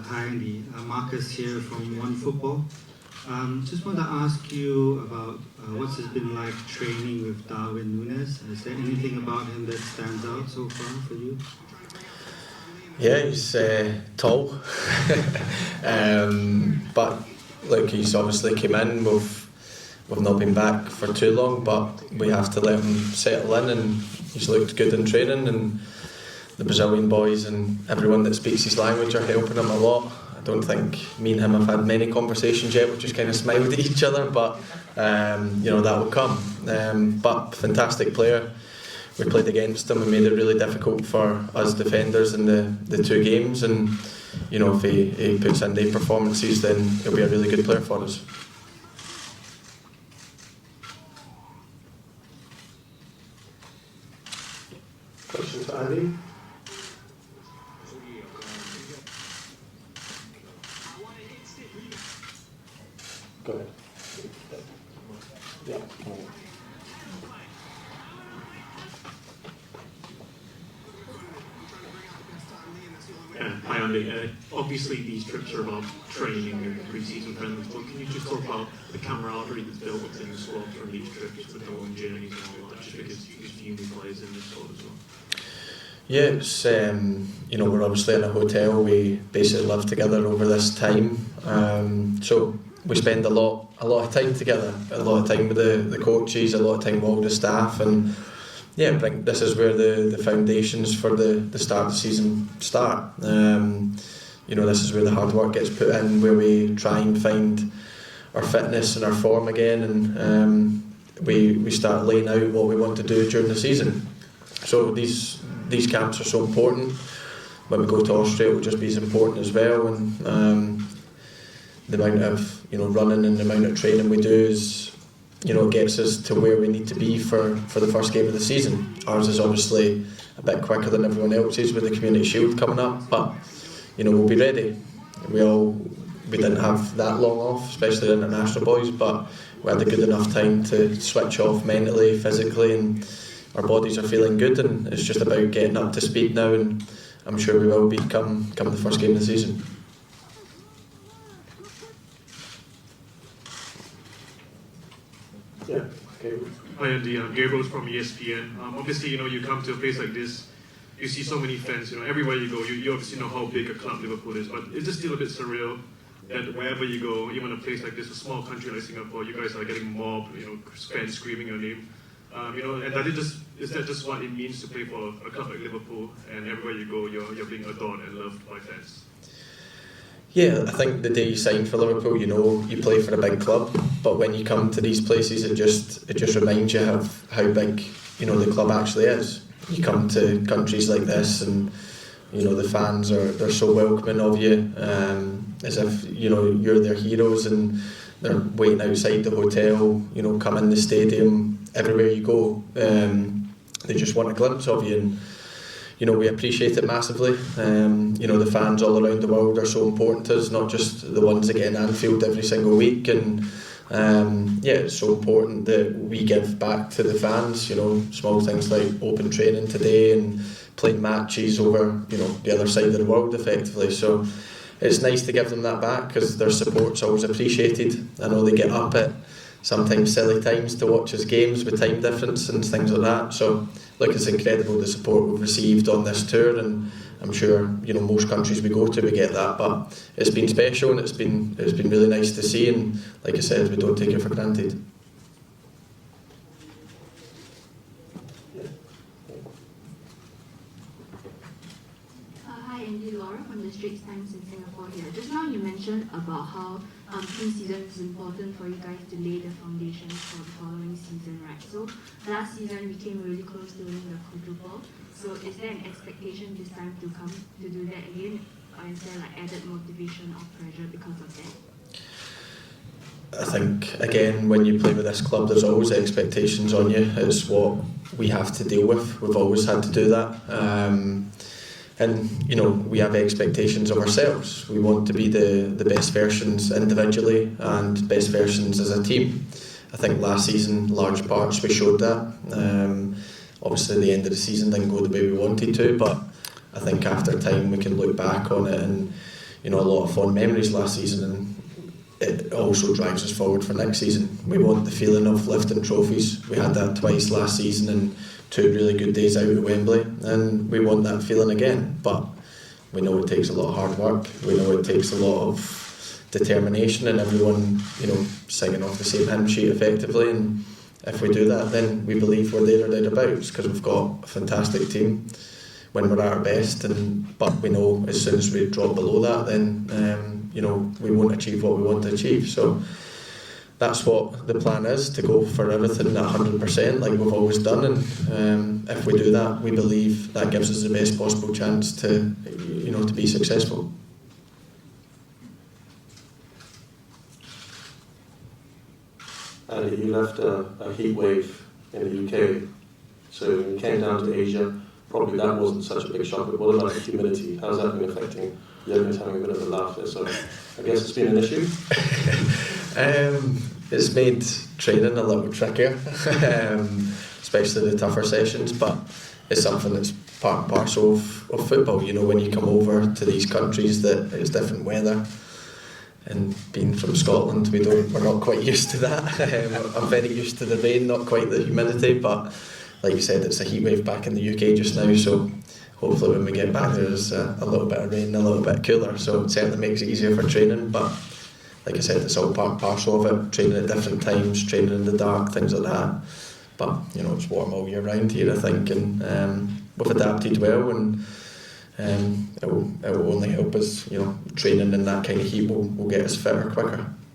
Hi Andy, Marcus here from One Football. Just want to ask you about what's it been like training with Darwin Núñez. Is there anything about him that stands out so far for you? Yeah, he's tall, but look, he's obviously came in. We've not been back for too long, but we have to let him settle in, and he's looked good in training, and the Brazilian boys and everyone that speaks his language are helping him a lot. I don't think me and him have had many conversations yet. We've just kind of smiled at each other, but that will come. But fantastic player. We played against him and made it really difficult for us defenders in the two games, and if he puts in day performances, then he'll be a really good player for us. Questions for Andy? Go ahead. Yeah. Hi Andy, obviously these trips are about training and pre-season friendlies, but can you just talk about the camaraderie that's built up in the squad from these trips with their own journeys and all that, just because there's few new players in the squad as well? Yeah, it's we're obviously in a hotel. We basically live together over this time, so we spend a lot of time together, a lot of time with the coaches, a lot of time with all the staff, and yeah, I think this is where the foundations for the start of the season start. This is where the hard work gets put in, where we try and find our fitness and our form again, and we start laying out what we want to do during the season. So these camps are so important. When we go to Austria, it will just be as important as well, and the amount of running and the amount of training we do is gets us to where we need to be for the first game of the season. Ours is obviously a bit quicker than everyone else's with the Community Shield coming up, but we'll be ready. We didn't have that long off, especially the international boys, but we had a good enough time to switch off mentally, physically, and our bodies are feeling good, and it's just about getting up to speed now, and I'm sure we will be come the first game of the season. Yeah. Okay. Hi Andy, Gabriel's from ESPN. Obviously, you come to a place like this, you see so many fans. Everywhere you go, you obviously know how big a club Liverpool is, but is it still a bit surreal that wherever you go, even a place like this, a small country like Singapore, you guys are getting mobbed, fans screaming your name, and is that just what it means to play for a club like Liverpool, and everywhere you go, you're being adored and loved by fans? Yeah, I think the day you sign for Liverpool, you play for a big club, but when you come to these places, it just reminds you of how big the club actually is. You come to countries like this, and the fans they're so welcoming of you, as if you're their heroes, and they're waiting outside the hotel. Come in the stadium, everywhere you go, they just want a glimpse of you, and we appreciate it massively. The fans all around the world are so important to us, not just the ones that get in Anfield every single week, and it's so important that we give back to the fans. Small things like open training today and playing matches over the other side of the world effectively. So it's nice to give them that back, because their support's always appreciated. I know they get up at sometimes silly times to watch us games with time difference and things like that. So look, it's incredible the support we've received on this tour, and I'm sure most countries we go to we get that, but it's been special, and it's been really nice to see, and like I said, we don't take it for granted. Hi Andy, Laura from the Straits Times in Singapore here. Just now you mentioned about how pre-season is important for you guys to lay the foundations for the following season, right? So last season we came really close to winning the quadruple. So is there an expectation this time to come to do that again? Or is there added motivation or pressure because of that? I think, again, when you play with this club, there's always expectations on you. It's what we have to deal with. We've always had to do that. And we have expectations of ourselves. We want to be the best versions individually and best versions as a team. I think last season, large parts, we showed that. Obviously the end of the season didn't go the way we wanted to, but I think after time we can look back on it and a lot of fond memories last season, and it also drives us forward for next season. We want the feeling of lifting trophies. We had that twice last season and 2 really good days out at Wembley, and we want that feeling again. But we know it takes a lot of hard work. We know it takes a lot of determination and everyone, singing off the same hymn sheet effectively. And if we do that, then we believe we're there or thereabouts, because we've got a fantastic team when we're at our best. But we know as soon as we drop below that, then we won't achieve what we want to achieve. So that's what the plan is, to go for everything at 100% like we've always done. And if we do that, we believe that gives us the best possible chance to be successful. Andy, you left a heat wave in the UK, so when you came down to Asia, probably that wasn't such a big shock. But what about the humidity? How's that been affecting? Jürgen's having a bit of a laugh there, so I guess it's been an issue. It's made training a little trickier, especially the tougher sessions, but it's something that's part and parcel of football. When you come over to these countries, that it's different weather. And being from Scotland, we're not quite used to that. I'm very used to the rain, not quite the humidity, but like you said, it's a heat wave back in the UK just now, so hopefully when we get back there's a little bit of rain, a little bit cooler, so it certainly makes it easier for training. But like I said, it's all part and parcel of it, training at different times, training in the dark, things like that. But it's warm all year round here, I think, and we've adapted well, and it will only help us. Training in that kind of heat will get us fitter quicker.